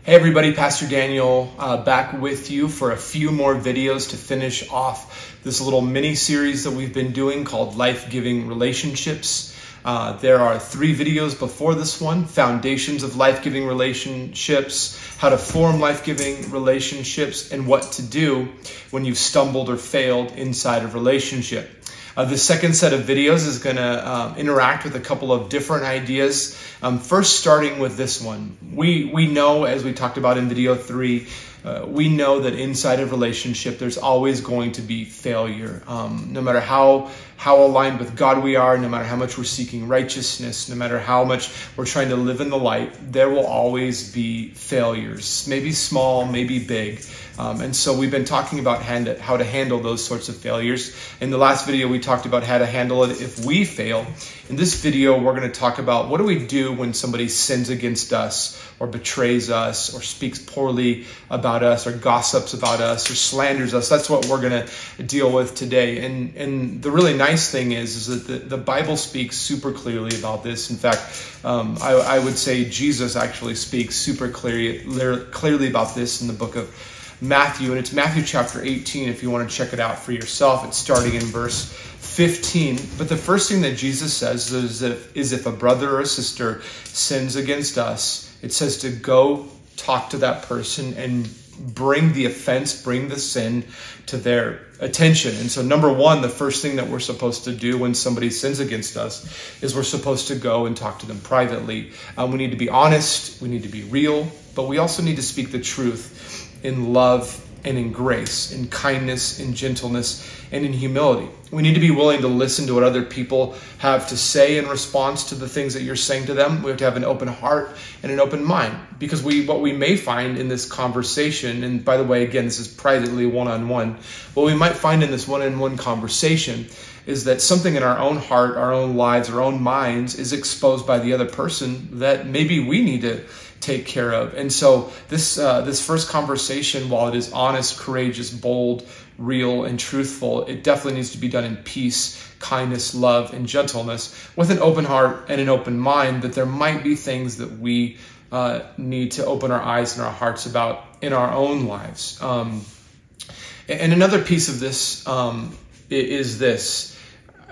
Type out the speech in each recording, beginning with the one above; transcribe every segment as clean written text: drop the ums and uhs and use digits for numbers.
Hey everybody, Pastor Daniel back with you for a few more videos to finish off this little mini series that we've been doing called Life-Giving Relationships. There are 3 videos before this one: Foundations of Life-Giving Relationships, How to Form Life-Giving Relationships, and What to Do when you've stumbled or failed inside a relationship. The second set of videos is going to interact with a couple of different ideas. First, starting with this one. We know, as we talked about in video 3, we know that inside a relationship, there's always going to be failure. No matter how aligned with God we are, no matter how much we're seeking righteousness, no matter how much we're trying to live in the light, there will always be failures, maybe small, maybe big. And so we've been talking about how to handle those sorts of failures. In the last video, we talked about how to handle it if we fail. In this video, we're going to talk about what do we do when somebody sins against us or betrays us or speaks poorly about us or gossips about us or slanders us. That's what we're going to deal with today. And the really nice thing is that the Bible speaks super clearly about this. In fact, I would say Jesus actually speaks super clearly about this in the book of Matthew, and it's Matthew chapter 18 if you want to check it out for yourself. It's starting in verse 15. But the first thing that Jesus says is if a brother or a sister sins against us, it says to go talk to that person and bring the offense, bring the sin to their attention. And so number one, the first thing that we're supposed to do when somebody sins against us is we're supposed to go and talk to them privately. We need to be honest, we need to be real, but we also need to speak the truth in love and in grace, in kindness, in gentleness, and in humility. We need to be willing to listen to what other people have to say in response to the things that you're saying to them. We have to have an open heart and an open mind, because what we may find in this conversation, and by the way, again, this is privately one-on-one, what we might find in this one-on-one conversation is that something in our own heart, our own lives, our own minds is exposed by the other person that maybe we need to take care of. And so this first conversation, while it is honest, courageous, bold, real, and truthful, it definitely needs to be done in peace, kindness, love, and gentleness, with an open heart and an open mind, that there might be things that we need to open our eyes and our hearts about in our own lives. And another piece of this is this.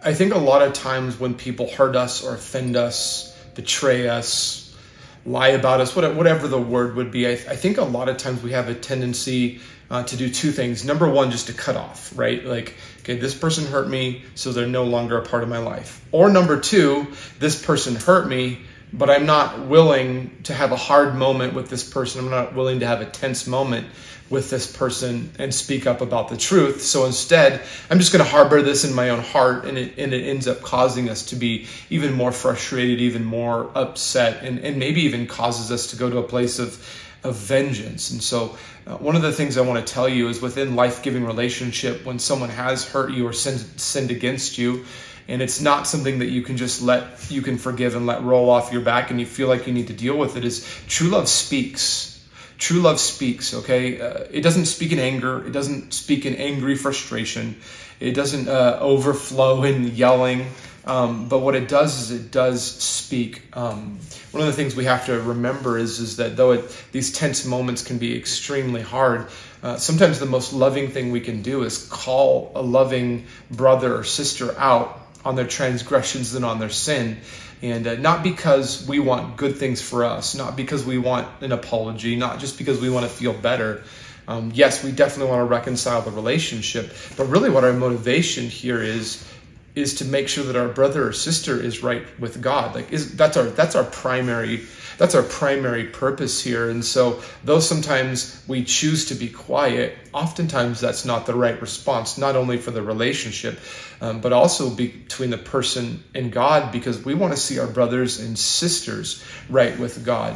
I think a lot of times when people hurt us or offend us, betray us, lie about us, whatever the word would be, I think a lot of times we have a tendency to do 2 things. Number one, just to cut off, right? Like, okay, this person hurt me, so they're no longer a part of my life. Or number 2, this person hurt me, but I'm not willing to have a hard moment with this person. I'm not willing to have a tense moment with this person and speak up about the truth. So instead, I'm just going to harbor this in my own heart, and it ends up causing us to be even more frustrated, even more upset, and maybe even causes us to go to a place of vengeance. And so one of the things I want to tell you is, within life-giving relationship, when someone has hurt you or sinned against you, and it's not something that you can forgive and let roll off your back, and you feel like you need to deal with it, is true love speaks. True love speaks, okay? It doesn't speak in anger. It doesn't speak in angry frustration. It doesn't overflow in yelling. But what it does is it does speak. One of the things we have to remember is that though these tense moments can be extremely hard, sometimes the most loving thing we can do is call a loving brother or sister out on their transgressions and on their sin. And not because we want good things for us, not because we want an apology, not just because we want to feel better. Yes, we definitely want to reconcile the relationship, but really what our motivation here is to make sure that our brother or sister is right with God. That's our primary purpose here. And so though sometimes we choose to be quiet, oftentimes that's not the right response, not only for the relationship, but also between the person and God, because we want to see our brothers and sisters right with God.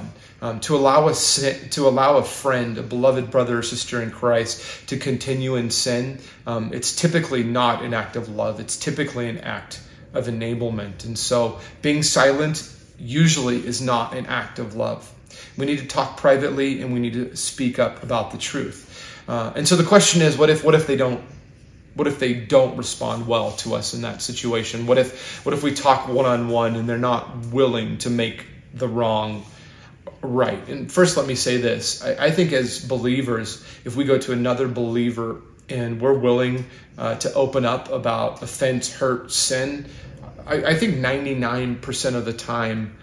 To allow a friend, a beloved brother or sister in Christ, to continue in sin, it's typically not an act of love. It's typically an act of enablement. And so being silent usually is not an act of love. We need to talk privately, and we need to speak up about the truth. And so the question is, what if they don't respond well to us in that situation? What if we talk one-on-one and they're not willing to make the wrong Right. And first, let me say this. I think as believers, if we go to another believer and we're willing to open up about offense, hurt, sin, I think 99% of the time,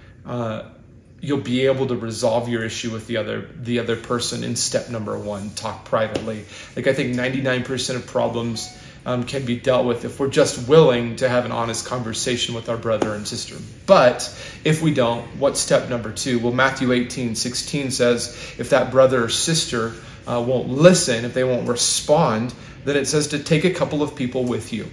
you'll be able to resolve your issue with the other person in step number one, talk privately. Like, I think 99% of problems can be dealt with if we're just willing to have an honest conversation with our brother and sister. But if we don't, what's step number two? Well, Matthew 18:16 says, if that brother or sister won't listen, if they won't respond, then it says to take a couple of people with you.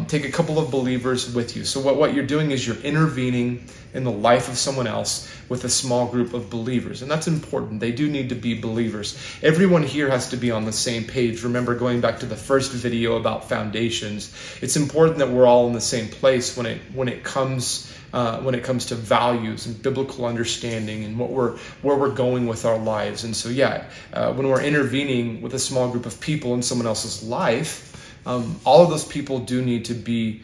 Take a couple of believers with you. So what you're doing is you're intervening in the life of someone else with a small group of believers. And that's important. They do need to be believers. Everyone here has to be on the same page. Remember, going back to the first video about foundations, it's important that we're all in the same place when it comes to values and biblical understanding and where we're going with our lives. And so, when we're intervening with a small group of people in someone else's life, all of those people do need to be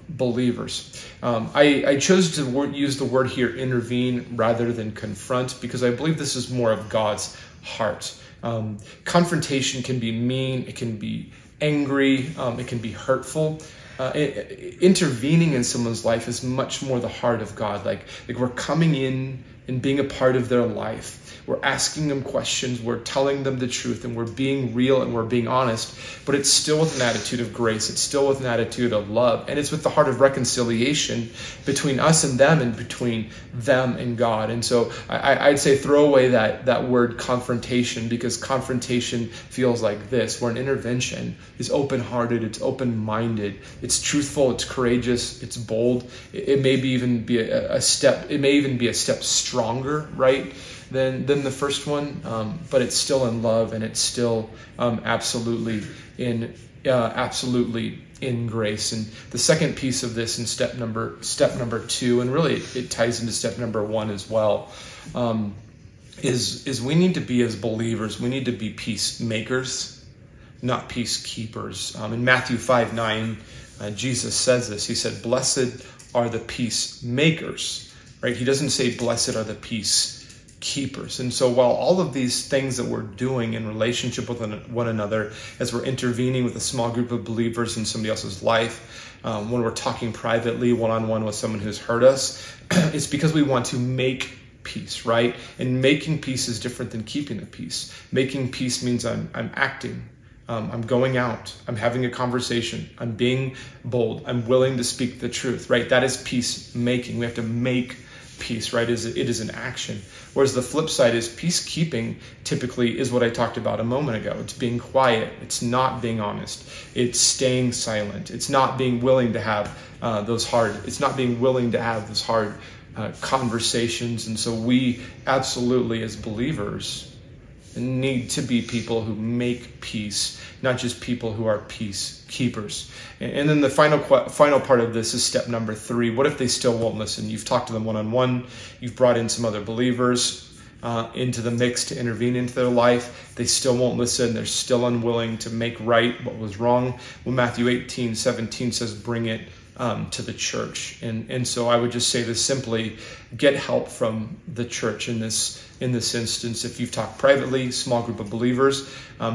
believers. I chose to use the word here, intervene, rather than confront, because I believe this is more of God's heart. Confrontation can be mean, it can be angry, it can be hurtful. Intervening in someone's life is much more the heart of God. Like we're coming in and being a part of their life. We're asking them questions, we're telling them the truth, and we're being real and we're being honest, but it's still with an attitude of grace. It's still with an attitude of love, and it's with the heart of reconciliation between us and them and between them and God. And so I'd say throw away that word confrontation, because confrontation feels like this, where an intervention is open-hearted, it's open-minded, it's truthful, it's courageous, it's bold. It may even be a step stronger, right, than the first one, but it's still in love, and it's still absolutely in grace. And the second piece of this in step number two, and really it ties into step number one as well, is we need to be, as believers, we need to be peacemakers, not peacekeepers. In Matthew 5:9, Jesus says this. He said, "Blessed are the peacemakers." Right? He doesn't say, "Blessed are the peacekeepers." And so while all of these things that we're doing in relationship with one another, as we're intervening with a small group of believers in somebody else's life, when we're talking privately, one-on-one with someone who's hurt us, it's because we want to make peace, right? And making peace is different than keeping the peace. Making peace means I'm acting. I'm going out. I'm having a conversation. I'm being bold. I'm willing to speak the truth, right? That is peacemaking. We have to make peace, right? It is an action. Whereas the flip side is peacekeeping typically is what I talked about a moment ago. It's being quiet. It's not being honest. It's staying silent. It's not being willing to have those hard conversations. And so we absolutely, as believers, need to be people who make peace, not just people who are peacekeepers. And then the final part of this is step number three. What if they still won't listen? You've talked to them one-on-one. You've brought in some other believers into the mix to intervene into their life. They still won't listen. They're still unwilling to make right what was wrong. Well, Matthew 18:17 says, bring it to the church. And so I would just say this simply: get help from the church in this instance. If you've talked privately, small group of believers,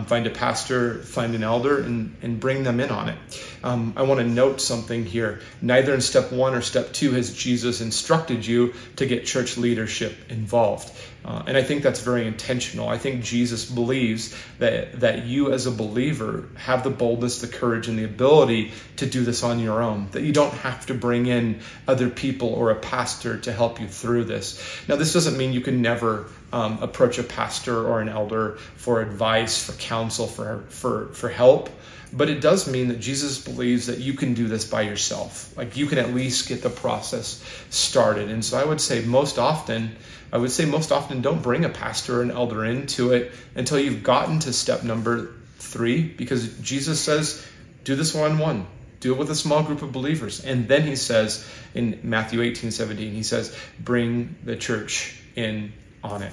find a pastor, find an elder, and bring them in on it. I want to note something here. Neither in step one or step two has Jesus instructed you to get church leadership involved. And I think that's very intentional. I think Jesus believes that you as a believer have the boldness, the courage, and the ability to do this on your own, that you don't have to bring in other people or a pastor to help you through this. Now, this doesn't mean you can never approach a pastor or an elder for advice, for counsel, for help. But it does mean that Jesus believes that you can do this by yourself. Like, you can at least get the process started. And so I would say most often don't bring a pastor or an elder into it until you've gotten to step number three, because Jesus says, do this one-on-one. Do it with a small group of believers. And then he says in Matthew 18:17, he says, bring the church in on it.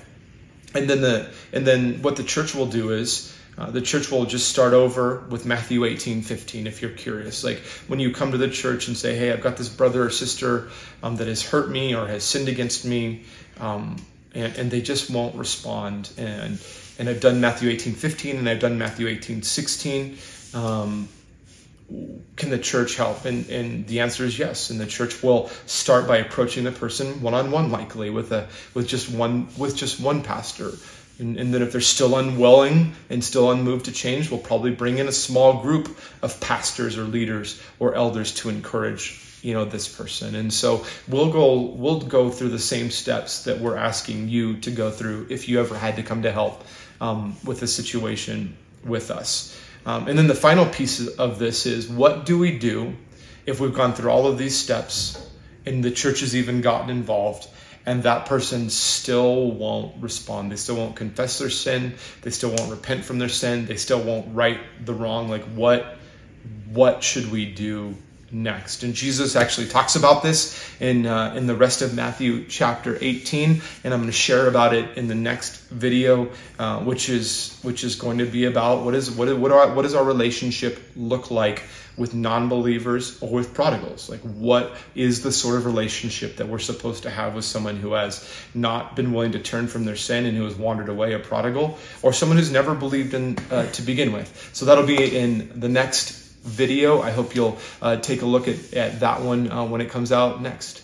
And then what the church will do is, the church will just start over with Matthew 18:15, if you're curious. Like, when you come to the church and say, hey, I've got this brother or sister that has hurt me or has sinned against me, and they just won't respond. And I've done Matthew 18:15, and I've done Matthew 18:16. Can the church help? And the answer is yes. And the church will start by approaching the person one-on-one, likely with just one pastor. And then if they're still unwilling and still unmoved to change, we'll probably bring in a small group of pastors or leaders or elders to encourage, this person. And so we'll go through the same steps that we're asking you to go through if you ever had to come to help with a situation with us. And then the final piece of this is, what do we do if we've gone through all of these steps and the church has even gotten involved and that person still won't respond? They still won't confess their sin. They still won't repent from their sin. They still won't right the wrong. Like, what should we do next? And Jesus actually talks about this in the rest of Matthew chapter 18, and I'm going to share about it in the next video, which is going to be about what does our relationship look like with non-believers or with prodigals? Like, what is the sort of relationship that we're supposed to have with someone who has not been willing to turn from their sin and who has wandered away, a prodigal, or someone who's never believed in to begin with? So that'll be in the next video. I hope you'll take a look at that one when it comes out next.